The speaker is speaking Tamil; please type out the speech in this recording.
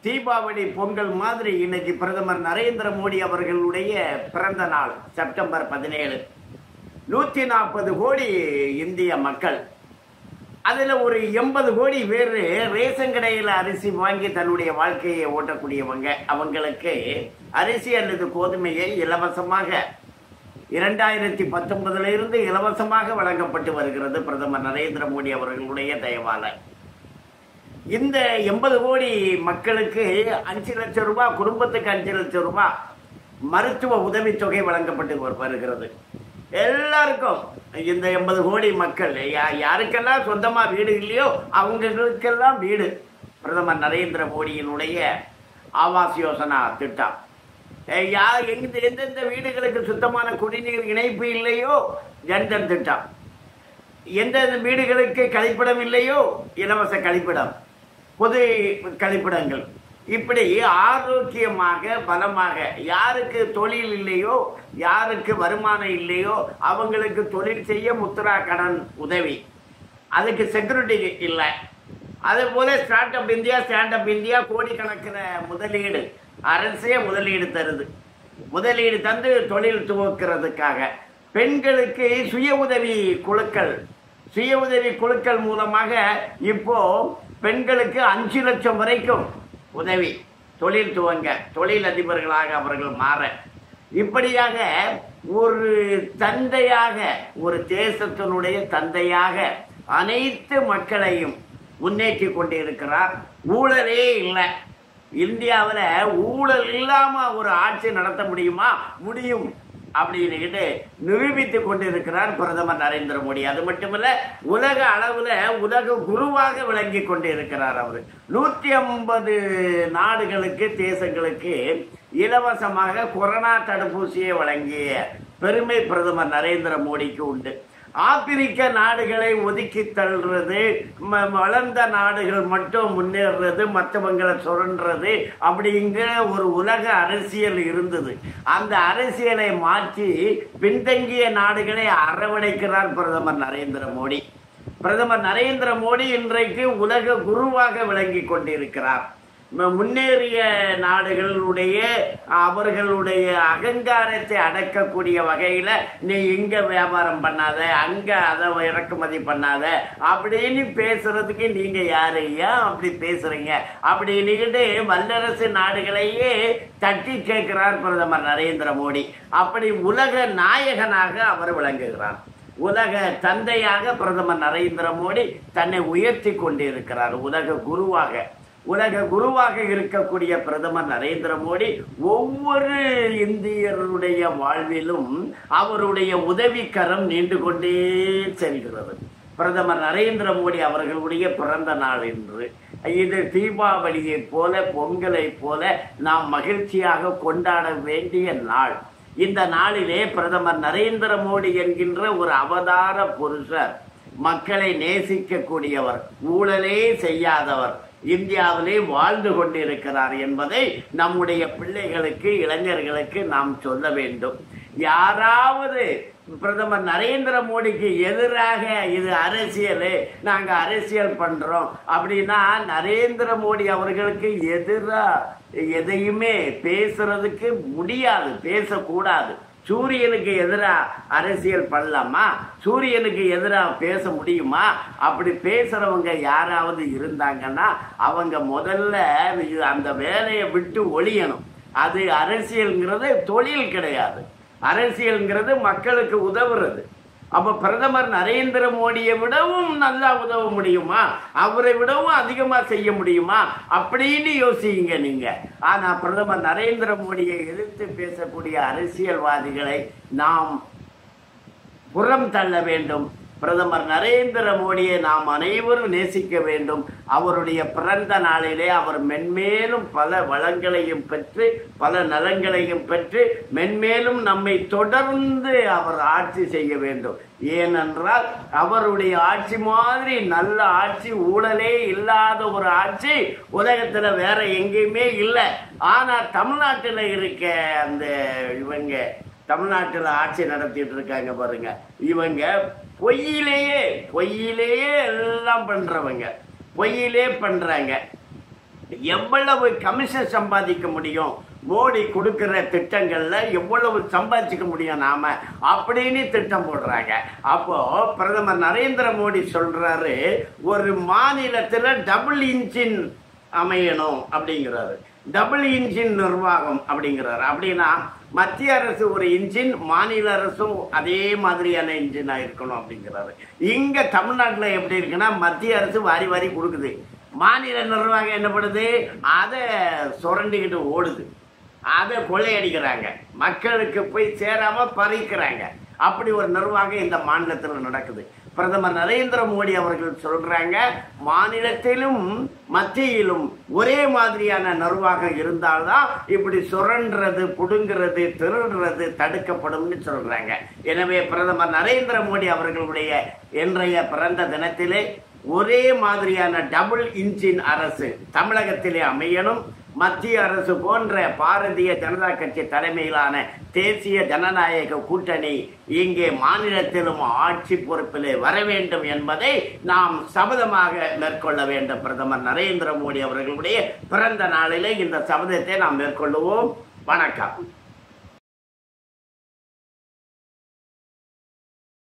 தீபாவளி பொங்கல் மாதிரி இன்னைக்கு பிரதமர் நரேந்திர மோடி அவர்களுடைய பிறந்த நாள் செப்டம்பர் 17. 140 கோடி இந்திய மக்கள், அதில் ஒரு 80 கோடி பேர் ரேஷன் கடையில் அரிசி வாங்கி தன்னுடைய வாழ்க்கையை ஓட்டக்கூடியவங்க. அவங்களுக்கு அரிசி அல்லது கோதுமையை இலவசமாக 2019 இலவசமாக வழங்கப்பட்டு வருகிறது பிரதமர் நரேந்திர மோடி அவர்களுடைய தயவால. இந்த 80 கோடி மக்களுக்கு 5 லட்சம் ரூபாய், குடும்பத்துக்கு 5 லட்சம் ரூபாய் மருத்துவ உதவித்தொகை வழங்கப்பட்டு வருகிறது. எல்லாருக்கும் இந்த 80 கோடி மக்கள், யாருக்கெல்லாம் சொந்தமா வீடு இல்லையோ அவங்களுக்கெல்லாம் வீடு. பிரதமர் நரேந்திர மோடியினுடைய ஆவாஸ் யோசனா திட்டம். எந்தெந்த வீடுகளுக்கு சுத்தமான குடிநீர் இணைப்பு இல்லையோ ஜன்தன் திட்டம், எந்தெந்த வீடுகளுக்கு கழிப்பிடம் இல்லையோ இலவச கழிப்பிடம், பொது கழிப்பிடங்கள். இப்படி ஆரோக்கியமாக பலமாக, யாருக்கு தொழில் இல்லையோ, யாருக்கு வருமானம் இல்லையோ அவங்களுக்கு தொழில் செய்ய முத்ரா கடன் உதவி, அதுக்கு செக்யூரிட்டி இல்லை. அதே போல ஸ்டார்ட் அப் இந்தியா கோடிக்கணக்கில் முதலீடு, அரசே முதலீடு தருது. முதலீடு தந்து தொழில் துவக்கிறதுக்காக பெண்களுக்கு சுய உதவி குழுக்கள் மூலமாக இப்போ பெண்களுக்கு 5 லட்சம் வரைக்கும் உதவி, தொழில் துவங்க, தொழில் அதிபர்களாக அவர்கள் மாற. இப்படியாக ஒரு தந்தையாக, ஒரு தேசத்தினுடைய தந்தையாக அனைத்து மக்களையும் முன்னேற்றி கொண்டு இருக்கிறார். ஊழலே இல்லை. இந்தியாவில் ஊழல் இல்லாம ஒரு ஆட்சி நடத்த முடியுமா? முடியும் அப்படின்னு நிரூபித்து கொண்டு இருக்கிறார் பிரதமர் நரேந்திர மோடி. அது மட்டுமல்ல, உலக அளவுல உலக குருவாக விளங்கி கொண்டு இருக்கிறார். அவர் 150 நாடுகளுக்கு, தேசங்களுக்கு இலவசமாக கொரோனா தடுப்பூசியை வழங்கிய பெருமை பிரதமர் நரேந்திர மோடிக்கு உண்டு. ஆப்பிரிக்க நாடுகளை ஒதுக்கி தள்ளுறது, வளர்ந்த நாடுகள் மட்டும் முன்னேறது, மற்றவங்களை சுரண்டுறது அப்படிங்கிற ஒரு உலக அரசியல் இருந்தது. அந்த அரசியலை மாற்றி பின்தங்கிய நாடுகளை அரவணைக்கிறார் பிரதமர் நரேந்திர மோடி. பிரதமர் நரேந்திர மோடி இன்றைக்கு உலக குருவாக விளங்கி கொண்டிருக்கிறார். முன்னேறிய நாடுகளுடைய அவர்களுடைய அகங்காரத்தை அடக்கக்கூடிய வகையில் நீ இங்க வியாபாரம் பண்ணாத, அங்க அதை இறக்குமதி பண்ணாத அப்படின்னு பேசுறதுக்கு நீங்க யாரையா அப்படி பேசுறீங்க அப்படின்னு வல்லரசு நாடுகளையே தட்டி கேட்கிறார் பிரதமர் நரேந்திர மோடி. அப்படி உலக நாயகனாக அவர் விளங்குகிறார். உலக தந்தையாக பிரதமர் நரேந்திர மோடி தன்னை உயர்த்தி கொண்டிருக்கிறார். உலக குருவாக இருக்கக்கூடிய பிரதமர் நரேந்திர மோடி ஒவ்வொரு இந்தியருடைய வாழ்விலும் அவருடைய உதவிக்கரம் நீண்டு கொண்டே செல்கிறது. பிரதமர் நரேந்திர மோடி அவர்களுடைய பிறந்த நாள் என்று இது தீபாவளியை போல, பொங்கலை போல நாம் மகிழ்ச்சியாக கொண்டாட வேண்டிய நாள். இந்த நாளிலே பிரதமர் நரேந்திர மோடி என்கின்ற ஒரு அவதார புருஷர், மக்களை நேசிக்கக்கூடியவர், ஊழலே செய்யாதவர் இந்தியாவிலே வாழ்ந்து கொண்டிருக்கிறார் என்பதை நம்முடைய பிள்ளைகளுக்கு, இளைஞர்களுக்கு நாம் சொல்ல வேண்டும். யாராவது பிரதமர் நரேந்திர மோடிக்கு எதிராக இது அரசியல், நாங்க அரசியல் பண்றோம் அப்படின்னா நரேந்திர மோடி அவர்களுக்கு எதிராக எதையுமே பேசுறதுக்கு முடியாது, பேசக்கூடாது. சூரியனுக்கு எதிராக அரசியல் பண்ணலாமா? சூரியனுக்கு எதிராக பேச முடியுமா? அப்படி பேசுறவங்க யாராவது இருந்தாங்கன்னா அவங்க முதல்ல அந்த வேலையை விட்டு ஒழியணும். அது அரசியல்ங்கிறது தொழில் கிடையாது. அரசியல்ங்கிறது மக்களுக்கு உதவுறது. அப்ப பிரதமர் நரேந்திர மோடியை விடவும் நல்லா உதவ முடியுமா? அவரை விடவும் அதிகமா செய்ய முடியுமா அப்படின்னு யோசிங்க நீங்க. ஆனா பிரதமர் நரேந்திர மோடியை எதிர்த்து பேசக்கூடிய அரசியல்வாதிகளை நாம் புறம் தள்ள வேண்டும். பிரதமர் நரேந்திர மோடியை நாம் அனைவரும் நேசிக்க வேண்டும். அவருடைய பிறந்த நாளிலே அவர் மென்மேலும் பல வளங்களையும் பெற்று, பல நலங்களையும் பெற்று, மென்மேலும் நம்மை தொடர்ந்து அவர் ஆட்சி செய்ய வேண்டும். ஏனென்றால் அவருடைய ஆட்சி மாதிரி நல்ல ஆட்சி, ஊழலே இல்லாத ஒரு ஆட்சி உலகத்துல வேற எங்கேயுமே இல்லை. ஆனா தமிழ்நாட்டில் இருக்க அந்த இவங்க தமிழ்நாட்டில் ஆட்சி நடத்திட்டு இருக்காங்க பாருங்க, இவங்க பொய்யிலேயே எல்லாம் பண்றவங்க, பொய்யிலே பண்றாங்க. எவ்வளவு கமிஷன் சம்பாதிக்க முடியும், மோடி கொடுக்கிற திட்டங்கள்ல எவ்வளவு சம்பாதிச்சுக்க முடியும் நாம அப்படின்னு திட்டம் போடுறாங்க. அப்போ பிரதமர் நரேந்திர மோடி சொல்றாரு, ஒரு மாநிலத்துல டபுள் இன்ஜின் அமையணும் அப்படிங்கிறாரு. டபுள் இன்ஜின் நிர்வாகம் அப்படிங்கிறாரு. அப்படின்னா மத்திய அரசு ஒரு இன்ஜின், மாநில அரசும் அதே மாதிரியான இன்ஜினா இருக்கணும் அப்படிங்கிறாரு. இங்க தமிழ்நாட்டுல எப்படி இருக்குன்னா, மத்திய அரசு வாரி வாரி கொடுக்குது, மாநில நிர்வாகம் என்ன பண்ணுது, அதை சுரண்டிக்கிட்டு ஓடுது, அதை கொள்ளையடிக்கிறாங்க, மக்களுக்கு போய் சேராம பறிக்கிறாங்க. அப்படி ஒரு நிர்வாகம் இந்த மாநிலத்தில் நடக்குது. பிரதமர் நரேந்திர மோடி அவர்கள் சொல்றாங்க, மாநிலத்திலும் மத்தியிலும் ஒரே மாதிரியான நிர்வாகம் இருந்தால்தான் இப்படி சுரண்டுறது, புடுங்கிறது, திருடுறது தடுக்கப்படும்னு சொல்றாங்க. எனவே பிரதமர் நரேந்திர மோடி அவர்களுடைய இன்றைய பிறந்த தினத்திலே ஒரே மாதிரியான டபுள் இன்ஜின் அரசு தமிழகத்திலே அமையணும். மத்திய அரசு போன்ற பாரதிய ஜனதா கட்சி தலைமையிலான தேசிய ஜனநாயக கூட்டணி இங்கே மாநிலத்திலும் ஆட்சி பொறுப்பிலே வர வேண்டும் என்பதை நாம் சபதமாக மேற்கொள்ள வேண்டும். பிரதமர் நரேந்திர மோடி அவர்களுடைய பிறந்த நாளிலே இந்த சபதத்தை நாம் மேற்கொள்ளுவோம். வணக்கம்.